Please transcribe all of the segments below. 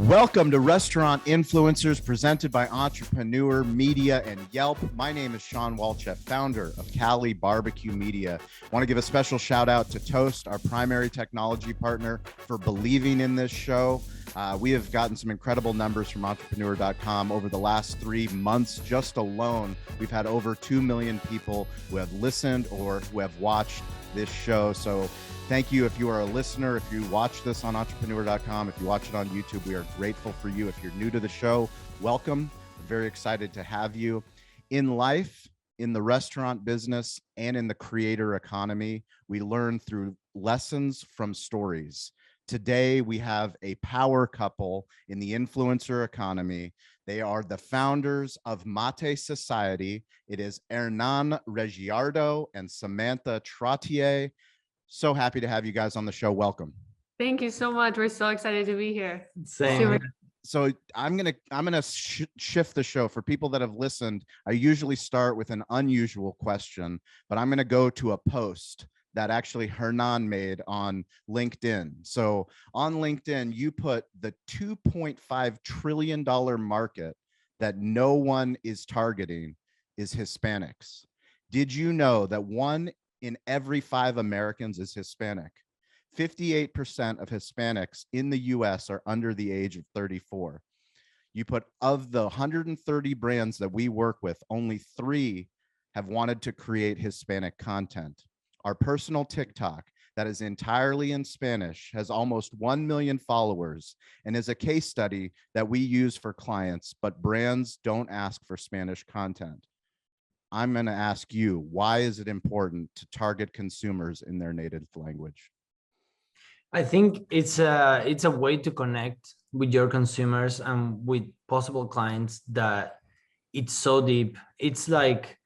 Welcome to Restaurant Influencers, presented by Entrepreneur Media and Yelp. My name is Sean Walchef, founder of Cali Barbecue Media. I want to give a special shout out to Toast, our primary technology partner, for believing in this show. We have gotten some incredible numbers from entrepreneur.com over the last 3 months. Just alone, we've had over 2 million people who have listened or who have watched this show. So thank you if you are a listener, if you watch this on entrepreneur.com, if you watch it on YouTube, we are grateful for you. If you're new to the show, welcome. We're very excited to have you. In life, in the restaurant business, and in the creator economy, we learn through lessons from stories. Today, we have a power couple in the influencer economy. They are the founders of Mate Society. It is Hernan Regiardo and Samantha Trottier. So happy to have you guys on the show. Welcome. Thank you so much. We're so excited to be here. Same. So I'm gonna shift the show. For people that have listened, I usually start with an unusual question, but I'm gonna go to a post that actually Hernan made on LinkedIn. So on LinkedIn, you put the $2.5 trillion market that no one is targeting is Hispanics. Did you know that 1 in every 5 Americans is Hispanic? 58% of Hispanics in the US are under the age of 34. You put, of the 130 brands that we work with, only 3 have wanted to create Hispanic content. Our personal TikTok, that is entirely in Spanish, has almost 1 million followers and is a case study that we use for clients, but brands don't ask for Spanish content. I'm going to ask you, why is it important to target consumers in their native language? I think it's a way to connect with your consumers and with possible clients that it's so deep. It's like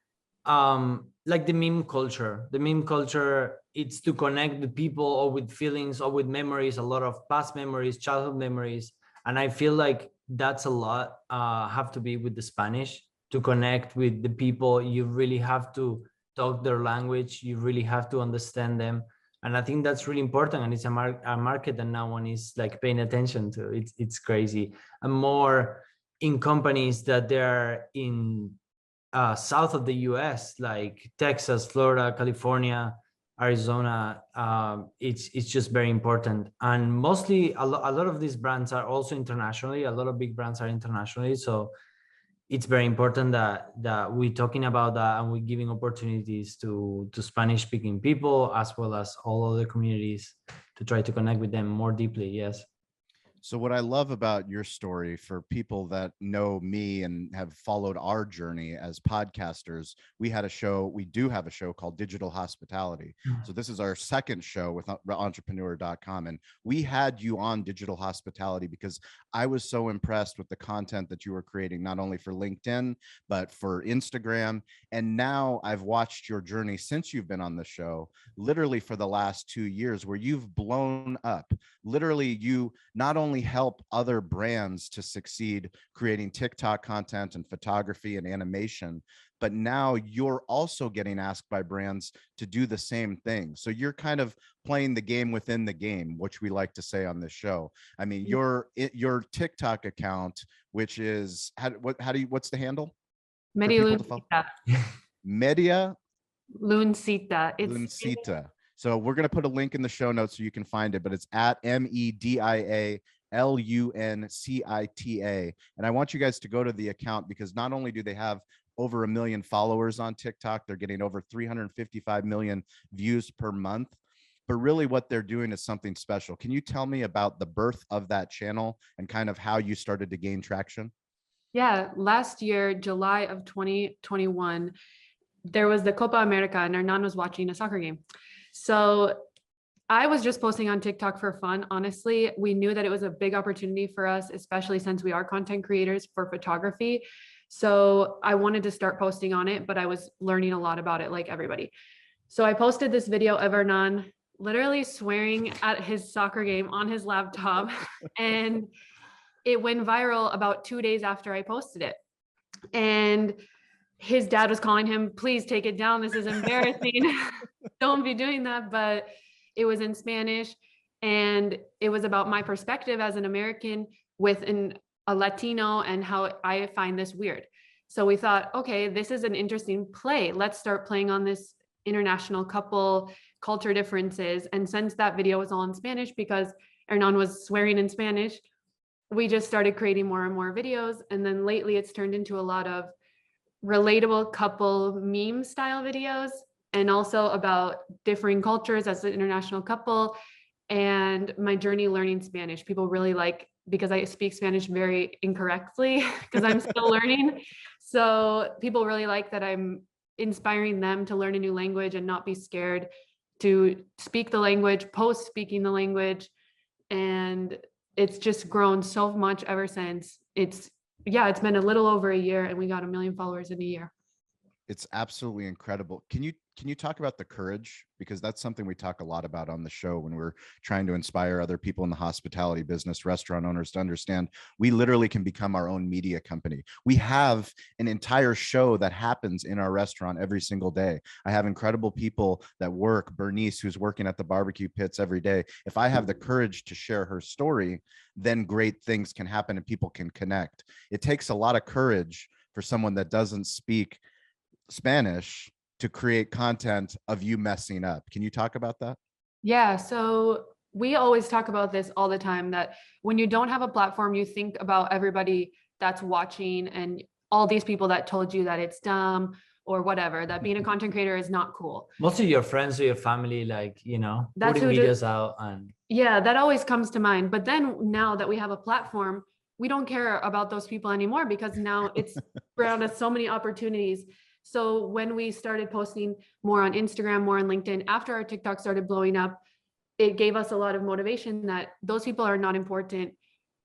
the meme culture. The meme culture, it's to connect with people or with feelings or with memories, a lot of past memories, childhood memories. And I feel like that's a lot have to be with the Spanish. To connect with the people, you really have to talk their language. You really have to understand them. And I think that's really important. And it's a market that no one is like paying attention to. It's crazy. And more in companies that they're in south of the US, like Texas, Florida, California, Arizona. It's just very important. And mostly a lot of these brands are also internationally. A lot of big brands are internationally. So it's very important that we're talking about that and we're giving opportunities to Spanish speaking people as well as all other communities to try to connect with them more deeply. Yes. So what I love about your story, for people that know me and have followed our journey as podcasters, we do have a show called Digital Hospitality. So this is our second show with entrepreneur.com. And we had you on Digital Hospitality because I was so impressed with the content that you were creating, not only for LinkedIn, but for Instagram. And now I've watched your journey since you've been on the show, literally for the last 2 years, where you've blown up. Literally, you not only help other brands to succeed creating TikTok content and photography and animation, but now you're also getting asked by brands to do the same thing. So you're kind of playing the game within the game, which we like to say on this show. I mean, your TikTok account, which is what's the handle? Media Luncita. Media Luncita. Luncita. So we're going to put a link in the show notes so you can find it, but it's at MEDIA LUNCITA. And I want you guys to go to the account because not only do they have over 1 million followers on TikTok, they're getting over 355 million views per month. But really what they're doing is something special. Can you tell me about the birth of that channel and kind of how you started to gain traction? Yeah, last year, July of 2021, there was the Copa America and Hernan was watching a soccer game. So I was just posting on TikTok for fun. Honestly, we knew that it was a big opportunity for us, especially since we are content creators for photography. So I wanted to start posting on it, but I was learning a lot about it like everybody. So I posted this video of Hernan literally swearing at his soccer game on his laptop. And it went viral about 2 days after I posted it. And his dad was calling him, please take it down. This is embarrassing. Don't be doing that. But it was in Spanish. And it was about my perspective as an American with a Latino and how I find this weird. So we thought, okay, this is an interesting play. Let's start playing on this international couple culture differences. And since that video was all in Spanish, because Hernan was swearing in Spanish, we just started creating more and more videos. And then lately it's turned into a lot of relatable couple meme style videos, and also about differing cultures as an international couple, and my journey learning Spanish. People really like, because I speak Spanish very incorrectly because I'm still learning. So people really like that I'm inspiring them to learn a new language and not be scared to speak the language, post speaking the language. And it's just grown so much ever since. It's been a little over a year and we got 1 million followers in a year. It's absolutely incredible. Can you talk about the courage? Because that's something we talk a lot about on the show when we're trying to inspire other people in the hospitality business, restaurant owners, to understand we literally can become our own media company. We have an entire show that happens in our restaurant every single day. I have incredible people that work, Bernice, who's working at the barbecue pits every day. If I have the courage to share her story, then great things can happen and people can connect. It takes a lot of courage for someone that doesn't speak Spanish to create content of you messing up. Can you talk about that? Yeah, so we always talk about this all the time, that when you don't have a platform, you think about everybody that's watching and all these people that told you that it's dumb or whatever, that being a content creator is not cool. Most of your friends or your family, like, That's putting who videos out and yeah, that always comes to mind. But then now that we have a platform, we don't care about those people anymore because now it's brought us so many opportunities. So when we started posting more on Instagram, more on LinkedIn, after our TikTok started blowing up, it gave us a lot of motivation that those people are not important.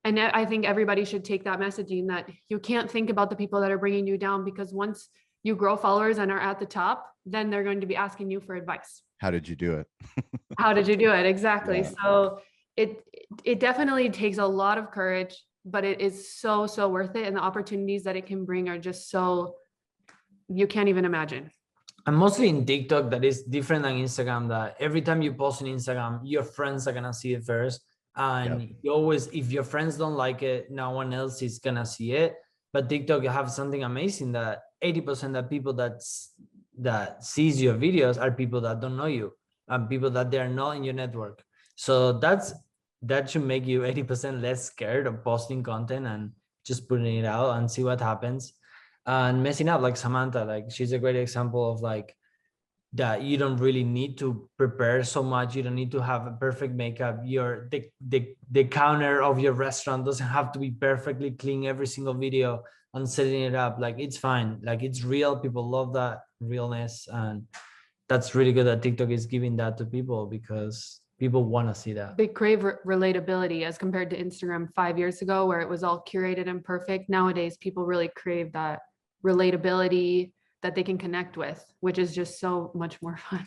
And I think everybody should take that messaging, that you can't think about the people that are bringing you down, because once you grow followers and are at the top, then they're going to be asking you for advice. How did you do it? How did you do it? Exactly. Yeah. So it definitely takes a lot of courage, but it is so, so worth it. And the opportunities that it can bring are just so, you can't even imagine. And mostly in TikTok, that is different than Instagram, that every time you post on Instagram, your friends are gonna see it first. And you always, if your friends don't like it, no one else is gonna see it. But TikTok, you have something amazing, that 80% of people that sees your videos are people that don't know you and people that they are not in your network. So that should make you 80% less scared of posting content and just putting it out and see what happens. And messing up, like Samantha, like she's a great example of like that you don't really need to prepare so much. You don't need to have a perfect makeup. The counter of your restaurant doesn't have to be perfectly clean every single video and setting it up. Like it's fine. Like it's real. People love that realness. And that's really good that TikTok is giving that to people, because people want to see that. They crave relatability as compared to Instagram 5 years ago, where it was all curated and perfect. Nowadays, people really crave that relatability that they can connect with, which is just so much more fun.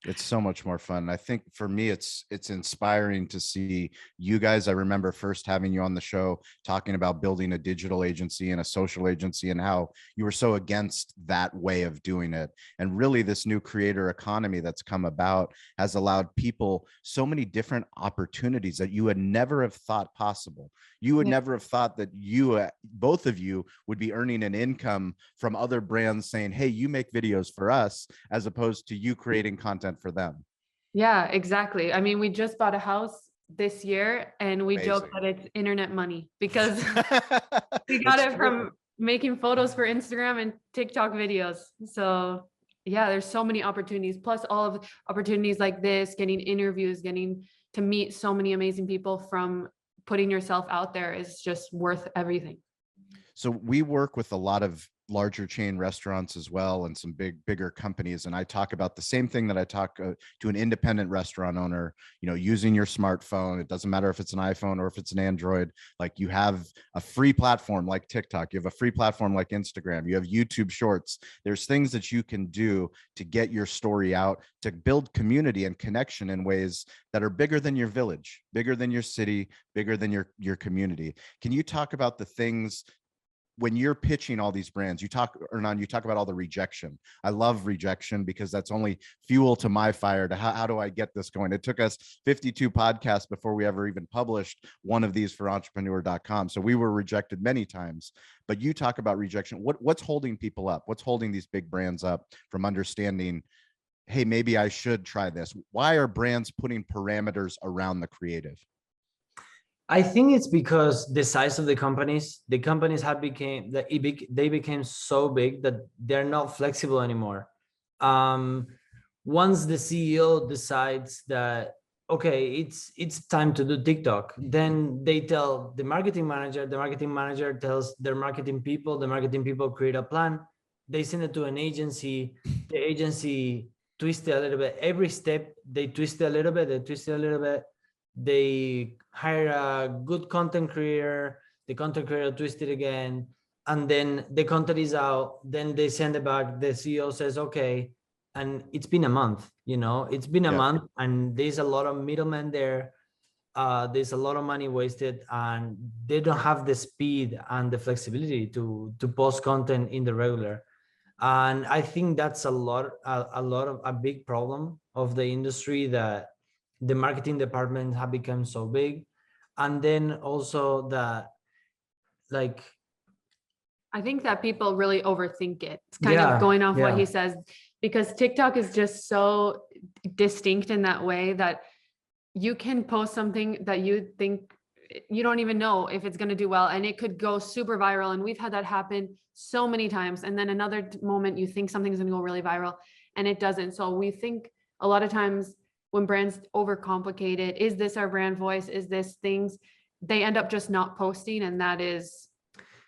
It's so much more fun. I think for me, it's inspiring to see you guys. I remember first having you on the show talking about building a digital agency and a social agency and how you were so against that way of doing it. And really this new creator economy that's come about has allowed people so many different opportunities that you would never have thought possible. You would never have thought that you, both of you, would be earning an income from other brands saying, hey, you make videos for us, as opposed to you creating content for them. Yeah, exactly. I mean, we just bought a house this year and we joke that it's internet money, because we got it from making photos for Instagram and TikTok videos. So yeah, there's so many opportunities, plus all of the opportunities like this, getting interviews, getting to meet so many amazing people from putting yourself out there is just worth everything. So we work with a lot of larger chain restaurants as well, and some bigger companies. And I talk about the same thing that I talk to an independent restaurant owner, using your smartphone. It doesn't matter if it's an iPhone or if it's an Android. Like, you have a free platform like TikTok, you have a free platform like Instagram, you have YouTube Shorts. There's things that you can do to get your story out, to build community and connection in ways that are bigger than your village, bigger than your city, bigger than your community. Can you talk about the things when you're pitching all these brands, you talk about all the rejection. I love rejection because that's only fuel to my fire to how do I get this going? It took us 52 podcasts before we ever even published one of these for entrepreneur.com. So we were rejected many times, but you talk about rejection. What's holding people up? What's holding these big brands up from understanding, hey, maybe I should try this? Why are brands putting parameters around the creative? I think it's because the size of the companies have they became so big that they're not flexible anymore. Once the CEO decides that, okay, it's time to do TikTok, then they tell the marketing manager tells their marketing people, the marketing people create a plan, they send it to an agency, the agency twist it a little bit, every step they twist it a little bit, they hire a good content creator, the content creator twist it again, and then the content is out, then they send it back, the CEO says okay, and it's been a month, it's been a month, and there's a lot of middlemen there. There's a lot of money wasted, and they don't have the speed and the flexibility to post content in the regular. And I think that's a big problem of the industry, that the marketing department have become so big. And then also that, like, I think that people really overthink it. It's kind of going off what he says, because TikTok is just so distinct in that way that you can post something that you think you don't even know if it's going to do well, and it could go super viral. And we've had that happen so many times. And then another moment you think something's going to go really viral and it doesn't. So we think a lot of times when brands overcomplicate it, is this our brand voice? Is this things? They end up just not posting, and that is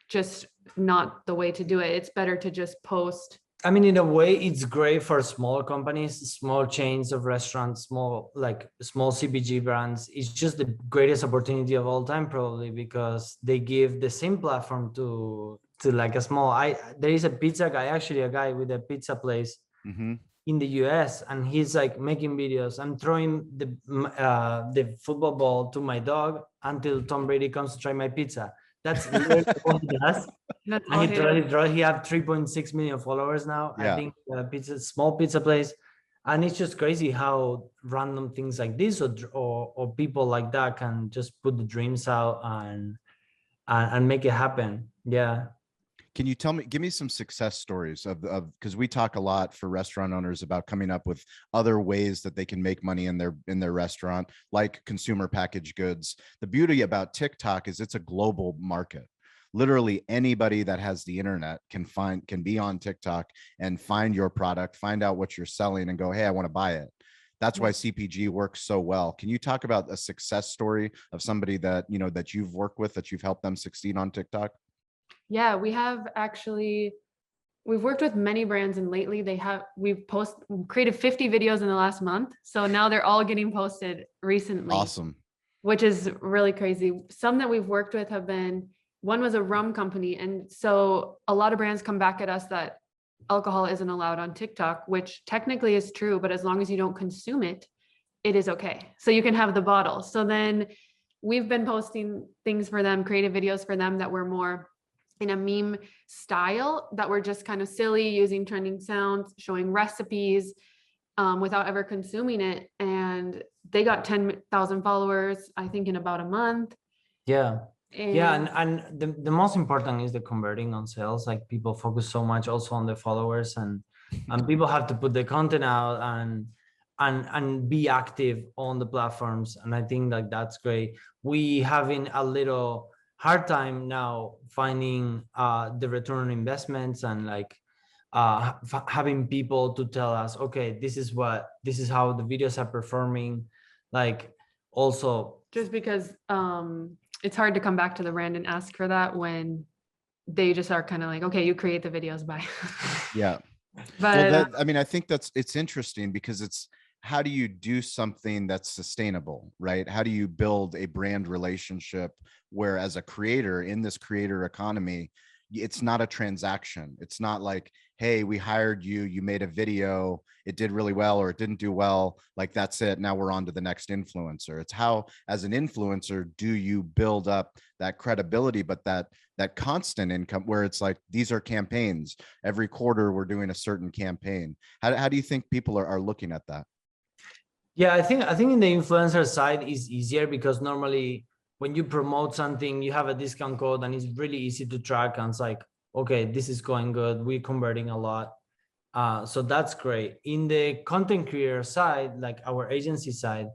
just not the way to do it. It's better to just post. I mean, in a way, it's great for small companies, small chains of restaurants, small CPG brands. It's just the greatest opportunity of all time, probably, because they give the same platform to like a small. There is a pizza guy, actually, a guy with a pizza place in the US, and he's like making videos. I'm throwing the football ball to my dog until Tom Brady comes to try my pizza. That's literally what he does. And he have 3.6 million followers now. Yeah. I think small pizza place. And it's just crazy how random things like this or people like that can just put the dreams out and make it happen. Yeah. Can you give me some success stories of because we talk a lot for restaurant owners about coming up with other ways that they can make money in their restaurant, like consumer packaged goods. The beauty about TikTok is it's a global market. Literally anybody that has the internet can be on TikTok and find your product, find out what you're selling and go, hey, I want to buy it. That's why CPG works so well. Can you talk about a success story of somebody that, that you've worked with, that you've helped them succeed on TikTok? Yeah, we've worked with many brands, and lately we've created 50 videos in the last month. So now they're all getting posted recently. Awesome. Which is really crazy. Some that we've worked with one was a rum company. And so a lot of brands come back at us that alcohol isn't allowed on TikTok, which technically is true, but as long as you don't consume it, it is okay. So you can have the bottle. So then we've been posting things for them, creative videos for them that were more in a meme style, that were just kind of silly, using trending sounds, showing recipes without ever consuming it. And they got 10,000 followers, I think, in about a month. Yeah. And the most important is the converting on sales. Like, people focus so much also on the followers, and people have to put the content out and be active on the platforms. And I think like that's great. We having a little hard time now finding the return on investments, and like having people to tell us, okay, this is how the videos are performing. Like, also just because it's hard to come back to the brand and ask for that when they just are kind of like, okay, you create the videos, bye. Yeah. But I think it's interesting, because it's, how do you do something that's sustainable, right? How do you build a brand relationship where, as a creator in this creator economy, it's not a transaction. It's not like, hey, we hired you, you made a video, it did really well or it didn't do well, like that's it, now we're on to the next influencer. It's how, as an influencer, do you build up that credibility, but that constant income where it's like, these are campaigns, every quarter we're doing a certain campaign. How do you think people are looking at that? Yeah, I think in the influencer side is easier because normally when you promote something, you have a discount code and it's really easy to track. And it's like, okay, this is going good. We're converting a lot. So that's great. In the content creator side, like our agency side,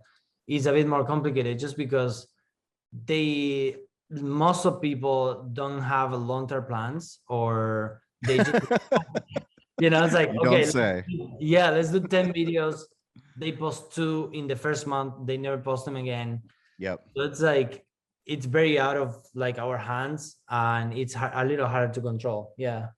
is a bit more complicated just because most of people don't have a long-term plans, or they just, it's like, You don't okay, say. yeah, let's do 10 videos. They post 2 in the first month, they never post them again. Yep. So it's like, it's very out of like our hands, and it's a little harder to control. Yeah.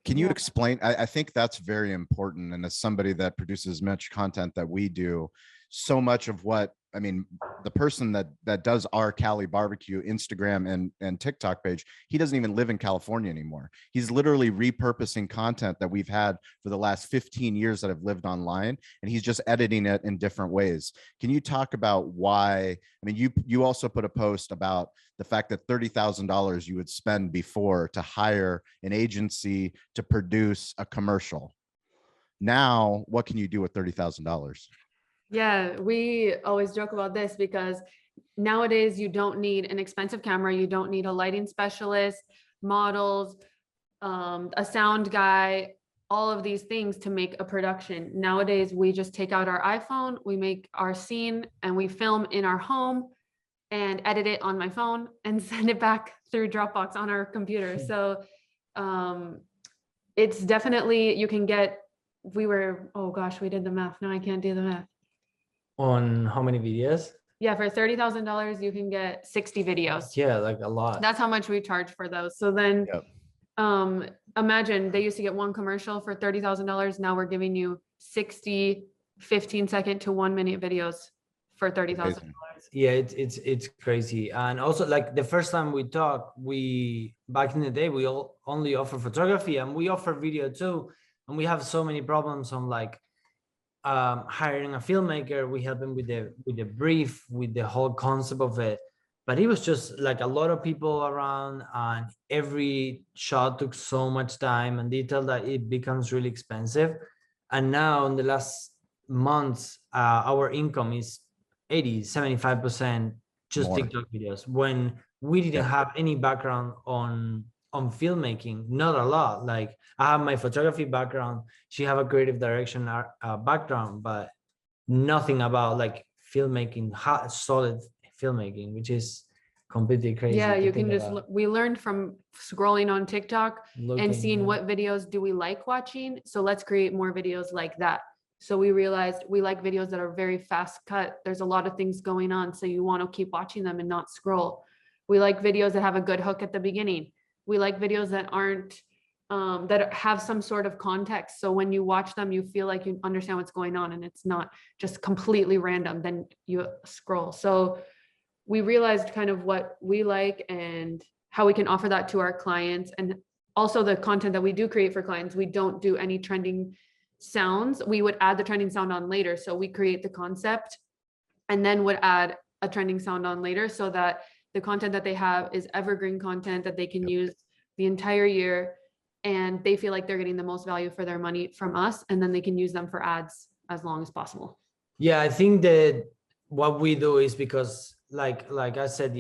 Can you explain? I think that's very important. And as somebody that produces much content that we do, so much of what, I mean, the person that does our Cali barbecue Instagram and TikTok page, he doesn't even live in California anymore. He's literally repurposing content that we've had for the last 15 years that I've lived online, and he's just editing it in different ways. Can you talk about why? I mean, you also put a post about the fact that $30,000 you would spend before to hire an agency to produce a commercial. Now, what can you do with $30,000? Yeah, we always joke about this because nowadays you don't need an expensive camera, you don't need a lighting specialist, models, a sound guy, all of these things to make a production. Nowadays, we just take out our iPhone, we make our scene, and we film in our home and edit it on my phone and send it back through Dropbox on our computer. So it's definitely, you can get, oh gosh, we did the math. No, I can't do the math. On how many videos? Yeah, for $30,000, you can get 60 videos. Yeah, like a lot. That's how much we charge for those. So then imagine they used to get one commercial for $30,000. Now we're giving you 60 15-second to 1-minute videos for $30,000. Yeah, it's crazy. And also, like the first time we talked, back in the day, we only offer photography and we offer video too. And we have so many problems on like hiring a filmmaker. We help them with the brief, with the whole concept of it. But it was just like a lot of people around, and every shot took so much time and detail that it becomes really expensive. And now in the last months, our income is 75% just More. TikTok videos, when we didn't have any background on filmmaking. Not a lot. Like I have my photography background, she have a creative direction background, but nothing about like filmmaking, solid filmmaking, which is completely crazy. Yeah, you can just we learned from scrolling on TikTok and seeing what videos do we like watching, so let's create more videos like that. So we realized we like videos that are very fast cut. There's a lot of things going on, so you want to keep watching them and not scroll. We like videos that have a good hook at the beginning. We like videos that aren't that have some sort of context, so when you watch them you feel like you understand what's going on and it's not just completely random, then you scroll. So we realized kind of what we like and how we can offer that to our clients. And also the content that we do create for clients, we don't do any trending sounds. We would add the trending sound on later. So we create the concept and then would add a trending sound on later, so that the content that they have is evergreen content that they can use the entire year, and they feel like they're getting the most value for their money from us, and then they can use them for ads as long as possible. Yeah, I think that what we do is because like I said,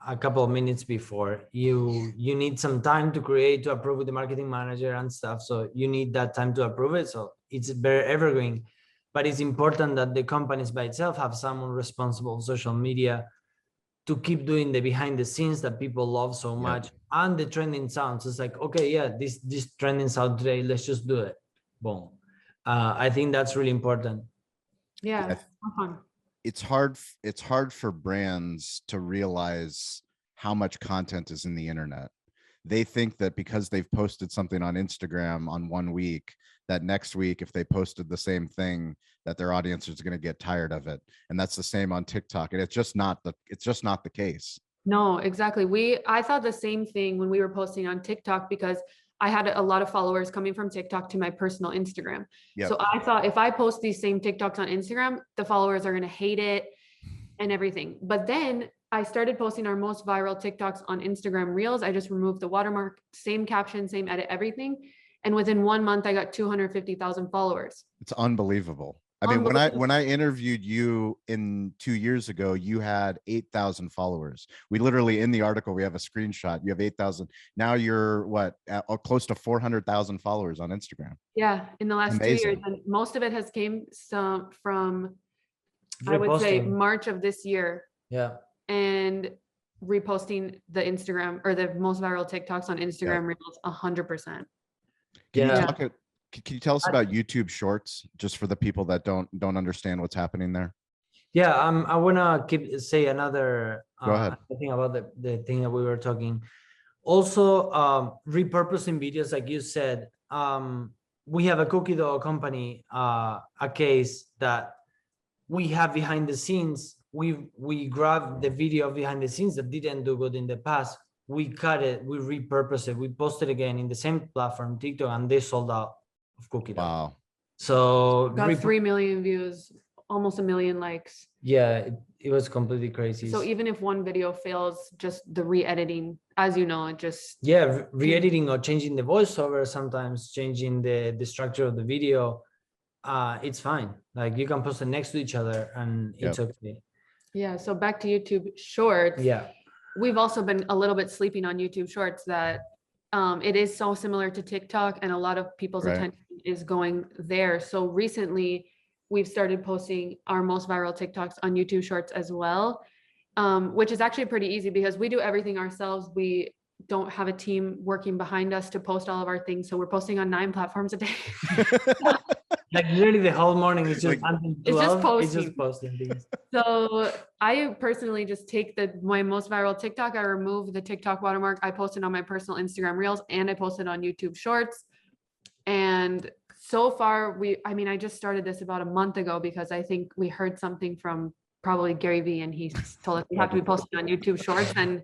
a couple of minutes before, you need some time to create, to approve with the marketing manager and stuff. So you need that time to approve it. So it's very evergreen, but it's important that the companies by itself have someone responsible for social media to keep doing the behind the scenes that people love so much. And the trending sounds, it's like, okay, yeah, this trending sound today, let's just do it. Boom. I think that's really important. Yeah. It's hard for brands to realize how much content is in the internet. They think that because they've posted something on Instagram on 1 week, that next week, if they posted the same thing, that their audience is going to get tired of it. And that's the same on TikTok. And it's just not the case. No, exactly. I thought the same thing when we were posting on TikTok because I had a lot of followers coming from TikTok to my personal Instagram. Yep. So I thought if I post these same TikToks on Instagram, the followers are going to hate it and everything. But then I started posting our most viral TikToks on Instagram Reels. I just removed the watermark, same caption, same edit, everything. And within 1 month, I got 250,000 followers. It's unbelievable. I mean, when I interviewed you 2 years ago, you had 8,000 followers. We literally, in the article, we have a screenshot. You have 8,000. Now you're what, close to 400,000 followers on Instagram. Yeah, in the last Amazing. 2 years, and most of it has came from, I would say, March of this year. Yeah. And reposting the Instagram or the most viral TikToks on Instagram Reels 100%. Can you tell us about YouTube Shorts, just for the people that don't understand what's happening there? Yeah, I wanna say another Go ahead. thing about the thing that we were talking. Also, repurposing videos, like you said. We have a cookie dough company, a case that we have behind the scenes. We grabbed the video behind the scenes that didn't do good in the past. We cut it, we repurpose it, we post it again in the same platform, TikTok, and they sold out of cookie dough. Wow. So got 3 million views, almost 1 million likes. Yeah, it was completely crazy. So even if one video fails, just the re-editing, as you know, it just re-editing or changing the voiceover, sometimes changing the structure of the video, it's fine. Like you can post it next to each other and it's okay. Yeah. So back to YouTube Shorts. Yeah. We've also been a little bit sleeping on YouTube Shorts that it is so similar to TikTok, and a lot of people's attention is going there. So recently we've started posting our most viral TikToks on YouTube Shorts as well, which is actually pretty easy because we do everything ourselves. We don't have a team working behind us to post all of our things. So we're posting on 9 platforms a day. Like literally the whole morning is just posting things. So I personally just take my most viral TikTok, I remove the TikTok watermark, I post it on my personal Instagram Reels, and I post it on YouTube Shorts. And so far, I just started this about a month ago because I think we heard something from probably Gary Vee, and he told us we have to be posting on YouTube Shorts. And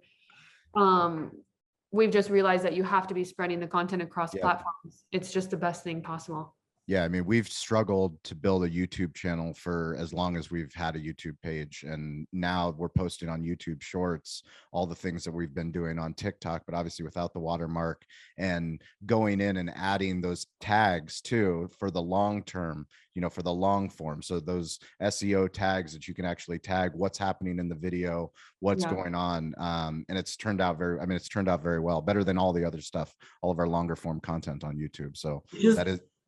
we've just realized that you have to be spreading the content across platforms. It's just the best thing possible. Yeah, I mean, we've struggled to build a YouTube channel for as long as we've had a YouTube page. And now we're posting on YouTube Shorts, all the things that we've been doing on TikTok, but obviously without the watermark, and going in and adding those tags too for the long term, for the long form. So those SEO tags that you can actually tag what's happening in the video, what's going on. And it's turned out very well, better than all the other stuff, all of our longer form content on YouTube. So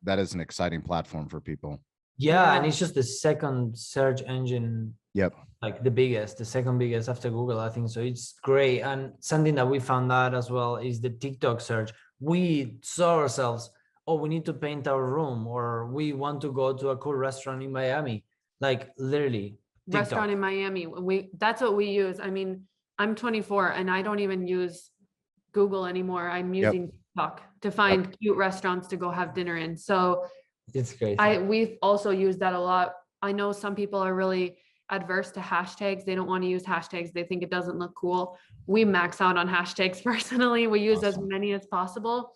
that is an exciting platform for people. Yeah, and it's just the second search engine. Yep. Like the second biggest after Google, I think. So it's great. And something that we found out as well is the TikTok search. We saw ourselves, we need to paint our room, or we want to go to a cool restaurant in Miami. Like literally TikTok. Restaurant in Miami. That's what we use. I mean, I'm 24 and I don't even use Google anymore. I'm using TikTok to find cute restaurants to go have dinner in. So it's crazy. We've also used that a lot. I know some people are really adverse to hashtags. They don't want to use hashtags. They think it doesn't look cool. We max out on hashtags personally. We use as many as possible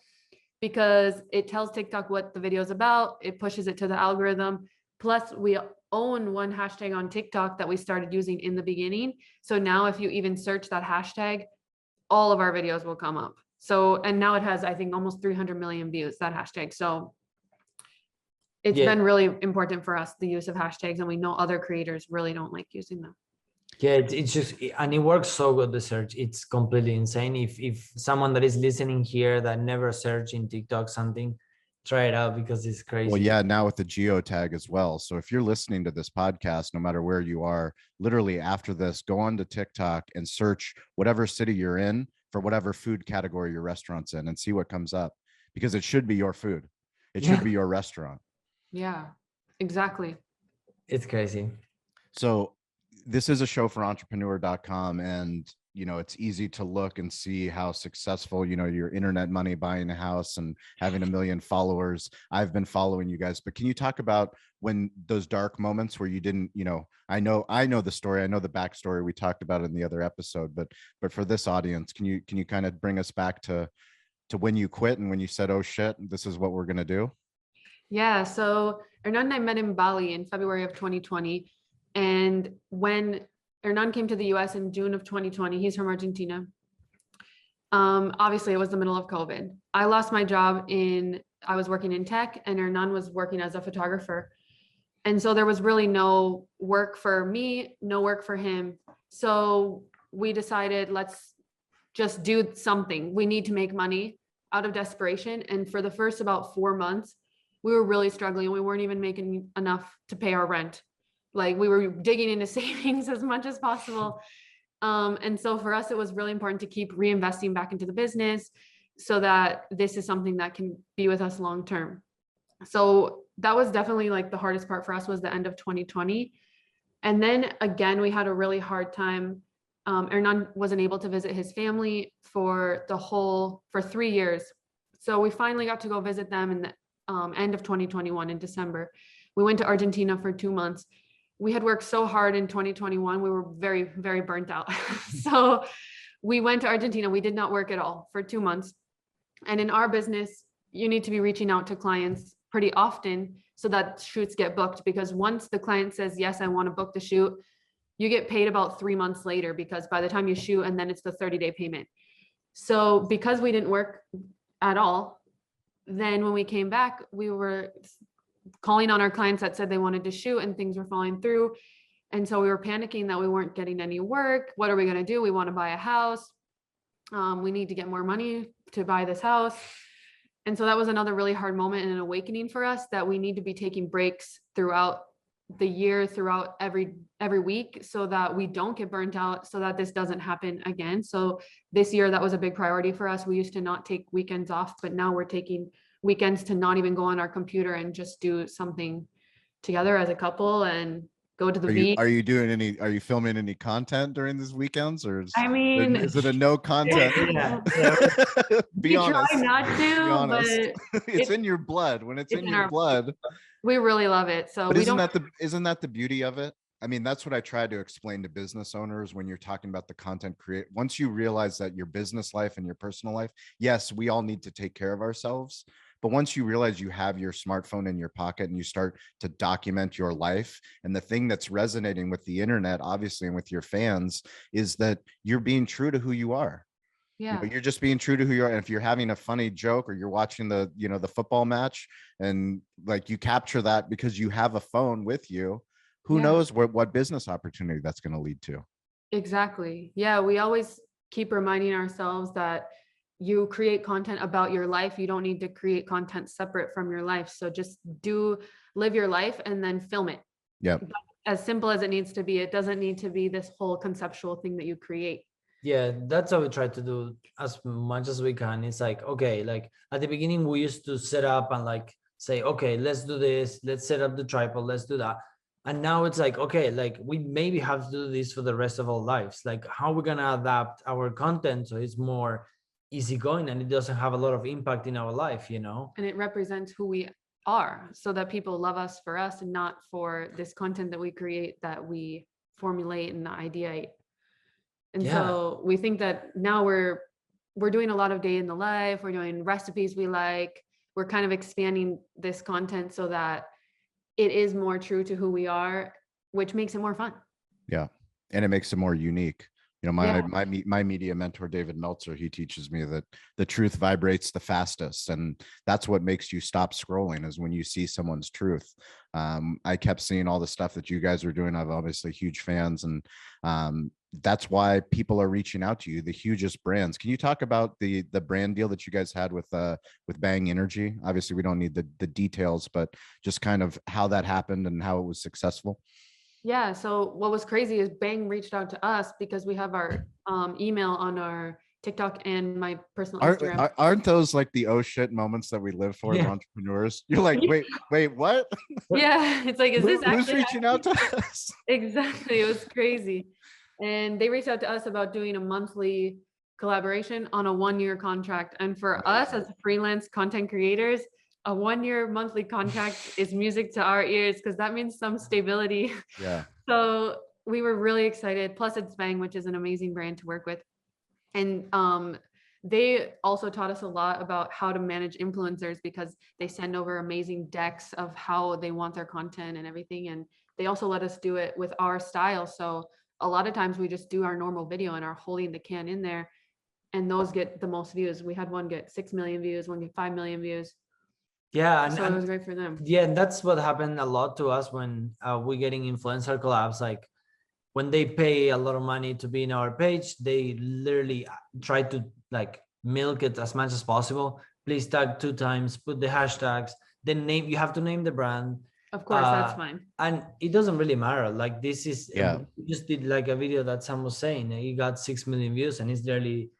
because it tells TikTok what the video is about. It pushes it to the algorithm. Plus we own one hashtag on TikTok that we started using in the beginning. So now if you even search that hashtag, all of our videos will come up. So, and now it has, I think, almost 300 million views, that hashtag. So it's been really important for us, the use of hashtags, and we know other creators really don't like using them. Yeah, it's just, and it works so good, the search. It's completely insane. If someone that is listening here that never searched in TikTok something, try it out because it's crazy. Well, yeah, now with the geo tag as well. So if you're listening to this podcast, no matter where you are, literally after this, go on to TikTok and search whatever city you're in for whatever food category your restaurant's in and see what comes up, because it should be your food. It should be your restaurant. Yeah, exactly. It's crazy. So this is a show for entrepreneur.com, and it's easy to look and see how successful, your internet money, buying a house and having 1 million followers. I've been following you guys, but can you talk about when those dark moments where you didn't, I know the story, I know the backstory, we talked about it in the other episode, but for this audience, can you kind of bring us back to when you quit and when you said, oh shit, this is what we're going to do? Yeah. So Hernan and I met in Bali in February of 2020. And when Hernan came to the US in June of 2020, he's from Argentina. Obviously it was the middle of COVID. I lost my job I was working in tech, and Hernan was working as a photographer. And so there was really no work for me, no work for him. So we decided, let's just do something. We need to make money out of desperation. And for the first about 4 months, we were really struggling. We weren't even making enough to pay our rent. Like, we were digging into savings as much as possible. And so for us, it was really important to keep reinvesting back into the business so that this is something that can be with us long term. So that was definitely like the hardest part for us, was the end of 2020. And then again, we had a really hard time. Hernan wasn't able to visit his family for 3 years. So we finally got to go visit them in the end of 2021 in December. We went to Argentina for 2 months. We had worked so hard in 2021. We were very, very burnt out. So we went to Argentina. We did not work at all for 2 months. And in our business, you need to be reaching out to clients pretty often so that shoots get booked, because once the client says, yes, I want to book the shoot, you get paid about 3 months later, because by the time you shoot, and then it's the 30-day payment. So because we didn't work at all, then when we came back, we were calling on our clients that said they wanted to shoot, and things were falling through. And so we were panicking that we weren't getting any work. What are we going to do? We want to buy a house. We need to get more money to buy this house. And so that was another really hard moment and an awakening for us, that we need to be taking breaks throughout the year, throughout every week, so that we don't get burnt out, so that this doesn't happen again. So this year, that was a big priority for us. We used to not take weekends off, but now we're taking weekends to not even go on our computer and just do something together as a couple and go to the beach. Are you filming any content during these weekends, or is it a no content? Be honest. Try not to, but it's in your blood. When it's in your blood, we really love it. So but isn't that the beauty of it? I mean, that's what I try to explain to business owners when you're talking about the content create. Once you realize that your business life and your personal life, yes, we all need to take care of ourselves. But once you realize you have your smartphone in your pocket and you start to document your life, and the thing that's resonating with the internet, obviously, and with your fans, is that you're being true to who you are. Yeah. You're just being true to who you are. And if you're having a funny joke, or you're watching the football match, and like you capture that because you have a phone with you, who knows what business opportunity that's going to lead to. Exactly. Yeah. We always keep reminding ourselves that you create content about your life. You don't need to create content separate from your life. So just live your life and then film it. Yeah. As simple as it needs to be. It doesn't need to be this whole conceptual thing that you create. Yeah, that's how we try to do as much as we can. It's like, okay, like at the beginning, we used to set up and like say, okay, let's do this. Let's set up the tripod. Let's do that. And now it's like, okay, like we maybe have to do this for the rest of our lives. Like, how we're going to adapt our content so it's more easygoing and it doesn't have a lot of impact in our life, And it represents who we are, so that people love us for us and not for this content that we create, that we formulate and ideate. And so we think that now we're doing a lot of day in the life. We're doing recipes we like. We're kind of expanding this content so that it is more true to who we are, which makes it more fun. Yeah. And it makes it more unique. My media mentor, David Meltzer, he teaches me that the truth vibrates the fastest. And that's what makes you stop scrolling, is when you see someone's truth. I kept seeing all the stuff that you guys are doing. I'm obviously huge fans. And that's why people are reaching out to you, the hugest brands. Can you talk about the brand deal that you guys had with Bang Energy? Obviously, we don't need the details, but just kind of how that happened and how it was successful. Yeah. So what was crazy is Bang reached out to us because we have our email on our TikTok and my personal Instagram. Aren't those like the oh shit moments that we live for as entrepreneurs? You're like, wait, what? Yeah. It's like, is this actually who's reaching out to us? Exactly. It was crazy. And they reached out to us about doing a monthly collaboration on a 1-year contract. And for us as freelance content creators, a 1-year monthly contract is music to our ears because that means some stability. Yeah. So we were really excited. Plus, it's Bang, which is an amazing brand to work with. And they also taught us a lot about how to manage influencers because they send over amazing decks of how they want their content and everything. And they also let us do it with our style. So a lot of times we just do our normal video and are holding the can in there, and those get the most views. We had one get 6 million views, one get 5 million views. Yeah, So it was great for them. Yeah, and that's what happened a lot to us when we're getting influencer collabs. Like when they pay a lot of money to be in our page, they literally try to like milk it as much as possible. Please tag 2 times, put the hashtags, then you have to name the brand. Of course, that's fine. And it doesn't really matter. Like this is, we just did like a video that Sam was saying, he got 6 million views, and it's literally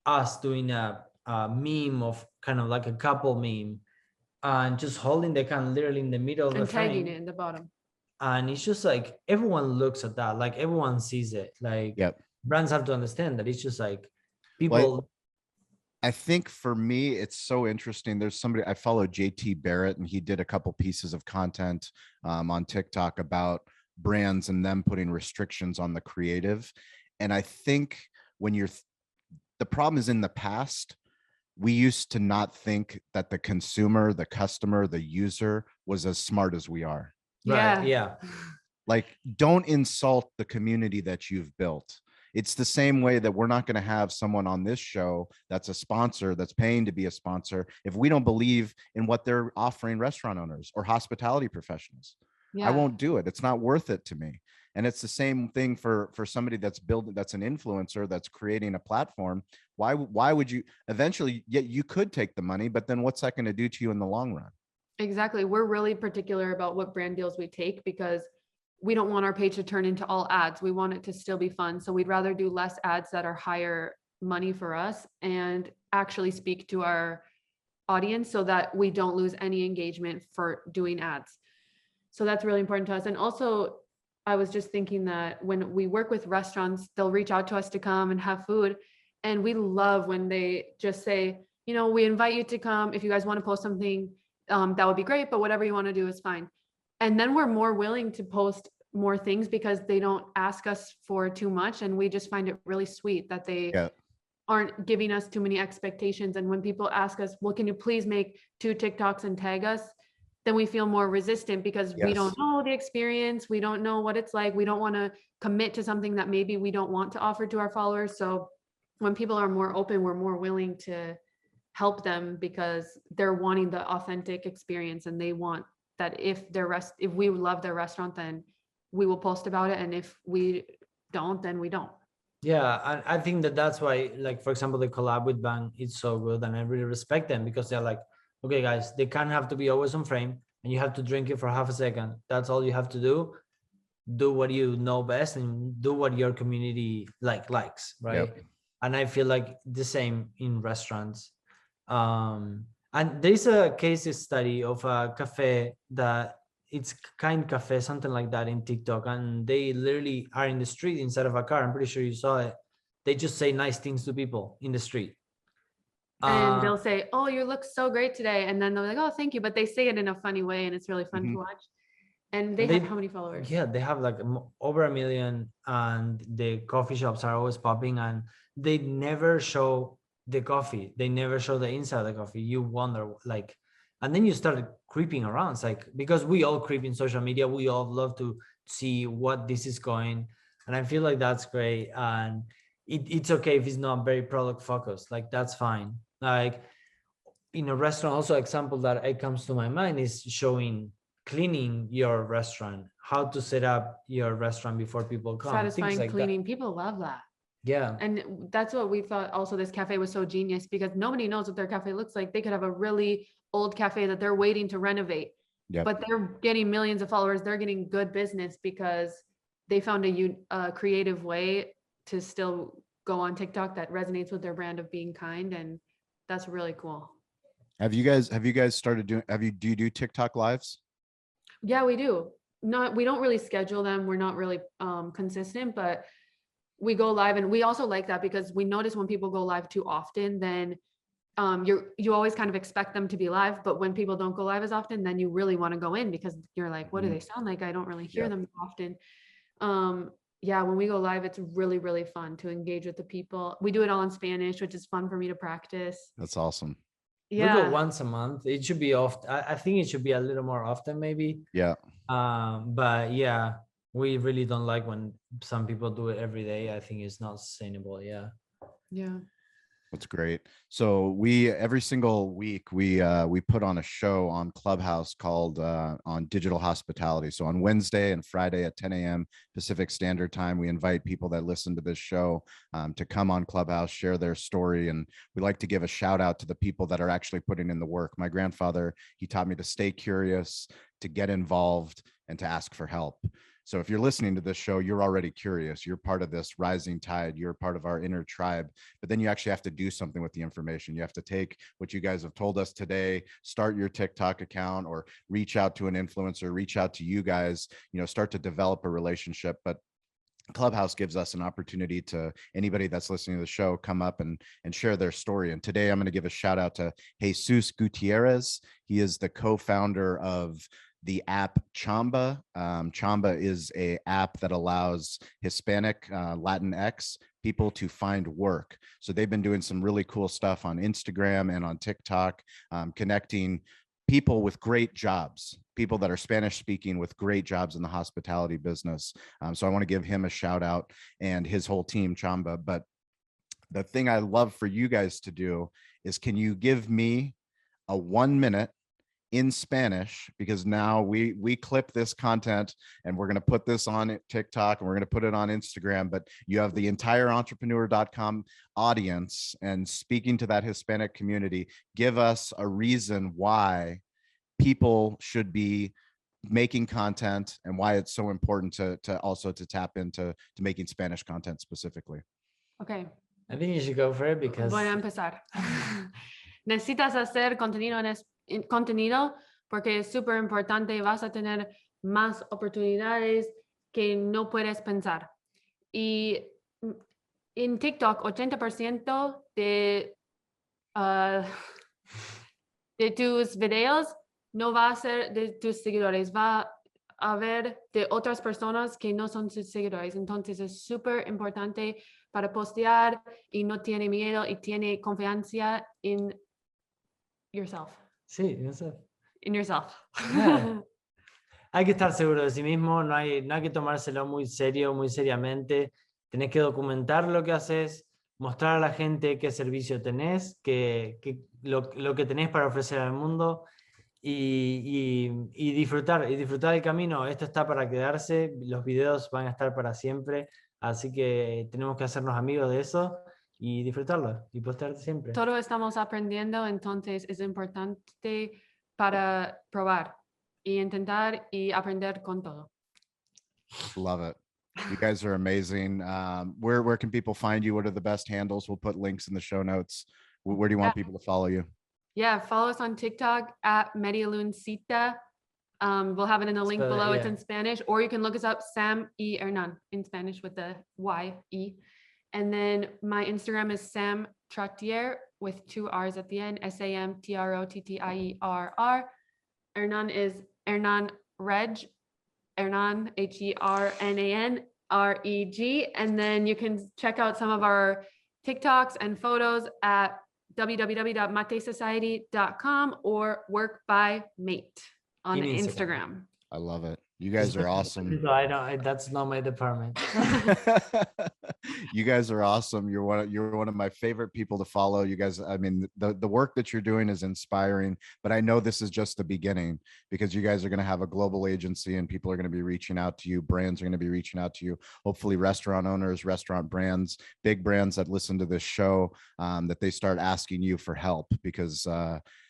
us doing a meme of kind of like a couple meme and just holding the can literally in the middle of the frame. And tagging it in the bottom. And it's just like, everyone looks at that, like everyone sees it. Like brands have to understand that it's just like people. I think for me, it's so interesting. There's somebody, I follow JT Barrett, and he did a couple pieces of content on TikTok about brands and them putting restrictions on the creative. And I think when the problem is in the past, we used to not think that the consumer, the customer, the user was as smart as we are. Right. Yeah. Like, don't insult the community that you've built. It's the same way that we're not going to have someone on this show that's a sponsor, that's paying to be a sponsor, if we don't believe in what they're offering restaurant owners or hospitality professionals. I won't do it. It's not worth it to me. And it's the same thing for somebody that's building, that's an influencer, that's creating a platform. Why would you eventually, you could take the money, but then what's that going to do to you in the long run? Exactly. We're really particular about what brand deals we take because we don't want our page to turn into all ads. We want it to still be fun. So we'd rather do less ads that are higher money for us and actually speak to our audience so that we don't lose any engagement for doing ads. So that's really important to us. And also, I was just thinking that when we work with restaurants, they'll reach out to us to come and have food. And we love when they just say, you know, we invite you to come. If you guys want to post something, that would be great, but whatever you want to do is fine. And then we're more willing to post more things because they don't ask us for too much. And we just find it really sweet that they aren't giving us too many expectations. And when people ask us, well, can you please make 2 TikToks and tag us? Then we feel more resistant because we don't know the experience. We don't know what it's like. We don't want to commit to something that maybe we don't want to offer to our followers. So when people are more open, we're more willing to help them because they're wanting the authentic experience, and they want that if we love their restaurant, then we will post about it. And if we don't, then we don't. Yeah, and I think that's why, like, for example, the collab with Bang is so good, and I really respect them because they're like, okay, guys, they can't have to be always on frame, and you have to drink it for half a second. That's all you have to do. Do what you know best and do what your community likes, right? And I feel like the same in restaurants. And there's a case study of a cafe that it's Kind Cafe, something like that, in TikTok, and they literally are in the street inside of a car. I'm pretty sure you saw it. They just say nice things to people in the street. And they'll say, oh, you look so great today. And then they're like, oh, thank you. But they say it in a funny way, and it's really fun to watch. And they have how many followers? Yeah, they have like over 1 million, and the coffee shops are always popping, and they never show the coffee. They never show the inside of the coffee. You wonder, like, and then you start creeping around. It's like, because we all creep in social media, we all love to see what this is going. And I feel like that's great. And it's okay if it's not very product focused, like that's fine. Like in a restaurant, also example that it comes to my mind is showing cleaning your restaurant, how to set up your restaurant before people come. Satisfying like cleaning. That. People love that. Yeah. And that's what we thought also this cafe was so genius, because nobody knows what their cafe looks like. They could have a really old cafe that they're waiting to renovate, but they're getting millions of followers. They're getting good business because they found a creative way to still go on TikTok that resonates with their brand of being kind. And that's really cool. Have you guys started doing, do you do TikTok lives? Yeah, we do. We don't really schedule them. We're not really consistent, but we go live, and we also like that because we notice when people go live too often, then you always kind of expect them to be live, but when people don't go live as often, then you really want to go in because you're like, what do they sound like? I don't really hear them often. Yeah, when we go live, it's really, really fun to engage with the people. We do it all in Spanish, which is fun for me to practice. That's awesome. Yeah. We go once a month. It should be often. I think it should be a little more often, maybe. Yeah. But yeah, we really don't like when some people do it every day. I think it's not sustainable. Yeah. Yeah. That's great. So every single week we put on a show on Clubhouse called on digital hospitality. So on Wednesday and Friday at 10 a.m. Pacific Standard Time, we invite people that listen to this show to come on Clubhouse, share their story, and we like to give a shout out to the people that are actually putting in the work. My grandfather, he taught me to stay curious, to get involved, and to ask for help. So if you're listening to this show, you're already curious. You're part of this rising tide. You're part of our inner tribe. But then you actually have to do something with the information. You have to take what you guys have told us today, start your TikTok account, or reach out to an influencer, reach out to you guys, start to develop a relationship. But Clubhouse gives us an opportunity to anybody that's listening to the show come up and share their story. And today I'm going to give a shout out to Jesus Gutierrez. He is the co-founder of the app Chamba. Chamba is a app that allows Hispanic, Latinx people to find work. So they've been doing some really cool stuff on Instagram and on TikTok, connecting people with great jobs, people that are Spanish speaking with great jobs in the hospitality business. So I want to give him a shout out and his whole team, Chamba. But the thing I love for you guys to do is, can you give me a 1 minute in Spanish, because now we clip this content and we're going to put this on TikTok and we're going to put it on Instagram, but you have the entire entrepreneur.com audience, and speaking to that Hispanic community, give us a reason why people should be making content and why it's so important to also to tap into making Spanish content specifically. Okay. I think you should go for it because Voy a empezar. Necesitas hacer contenido porque es súper importante y vas a tener más oportunidades que no puedes pensar. Y en TikTok, 80% de tus videos no va a ser de tus seguidores, va a ver de otras personas que no son sus seguidores. Entonces es súper importante para postear y no tiene miedo y tiene confianza en yourself. sí, no sé. In yourself. Yeah. Hay que estar seguro de sí mismo, no hay que tomárselo muy serio, muy seriamente. Tenés que documentar lo que haces, mostrar a la gente qué servicio tenés, lo que tenés para ofrecer al mundo y disfrutar el camino. Esto está para quedarse, los videos van a estar para siempre, así que tenemos que hacernos amigos de eso y disfrutarlo y postear siempre. Todos estamos aprendiendo, entonces es importante para probar y intentar y aprender con todo. Love it. You guys are amazing. Where can people find you? What are the best handles? We'll put links in the show notes. Where do you want people to follow you? Yeah, follow us on TikTok at Medialuncita. We'll have it in the link below. It's in Spanish, or you can look us up, Sam E. Hernan, in Spanish with the Y-E. And then my Instagram is Sam Trottier with 2 R's at the end, SamTrottier. Hernan is Hernan Reg, Hernan, HernanReg. And then you can check out some of our TikToks and photos at www.matesociety.com or Work by Mate on Instagram. I love it. You guys are awesome. That's not my department. You guys are awesome. You're one of my favorite people to follow. You guys, I mean, the work that you're doing is inspiring, but I know this is just the beginning, because you guys are going to have a global agency and people are going to be reaching out to you. Brands are going to be reaching out to you. Hopefully restaurant owners, restaurant brands, big brands that listen to this show, that they start asking you for help, because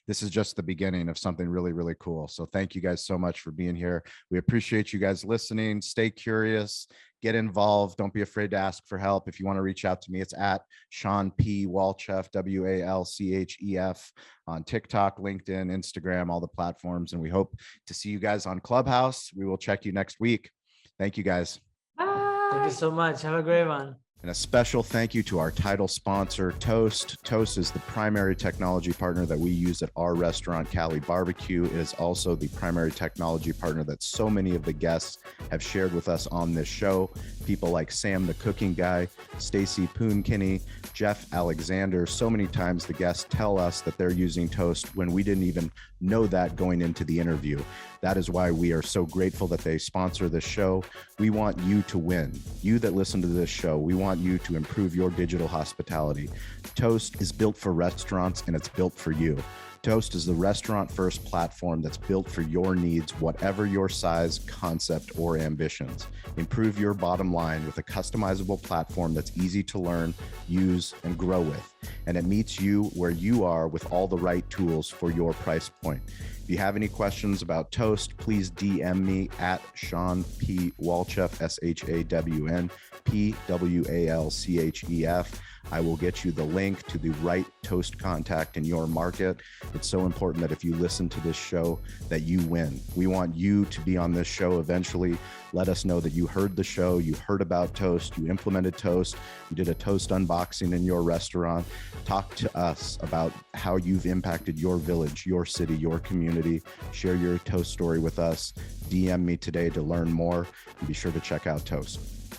this is just the beginning of something really, really cool. So thank you guys so much for being here. We appreciate you guys listening. Stay curious, get involved. Don't be afraid to ask for help. If you want to reach out to me, it's at Sean P. Walchef, WALCHEF, on TikTok, LinkedIn, Instagram, all the platforms. And we hope to see you guys on Clubhouse. We will check you next week. Thank you guys. Bye. Thank you so much. Have a great one. And a special thank you to our title sponsor, Toast. Toast is the primary technology partner that we use at our restaurant, Cali Barbecue. It is also the primary technology partner that so many of the guests have shared with us on this show. People like Sam the Cooking Guy, Stacy Poonkinney, Jeff Alexander. So many times the guests tell us that they're using Toast when we didn't even know that going into the interview. That is why we are so grateful that they sponsor this show. We want you to win. You that listen to this show, we want you to improve your digital hospitality. Toast is built for restaurants and it's built for you. Toast is the restaurant-first platform that's built for your needs, whatever your size, concept, or ambitions. Improve your bottom line with a customizable platform that's easy to learn, use, and grow with. And it meets you where you are with all the right tools for your price point. If you have any questions about Toast, please DM me at Sean P. Walchef, ShawnPWalchef. I will get you the link to the right Toast contact in your market. It's so important that if you listen to this show, that you win. We want you to be on this show eventually. Let us know that you heard the show, you heard about Toast, you implemented Toast, you did a Toast unboxing in your restaurant. Talk to us about how you've impacted your village, your city, your community. Share your Toast story with us. DM me today to learn more, and be sure to check out Toast.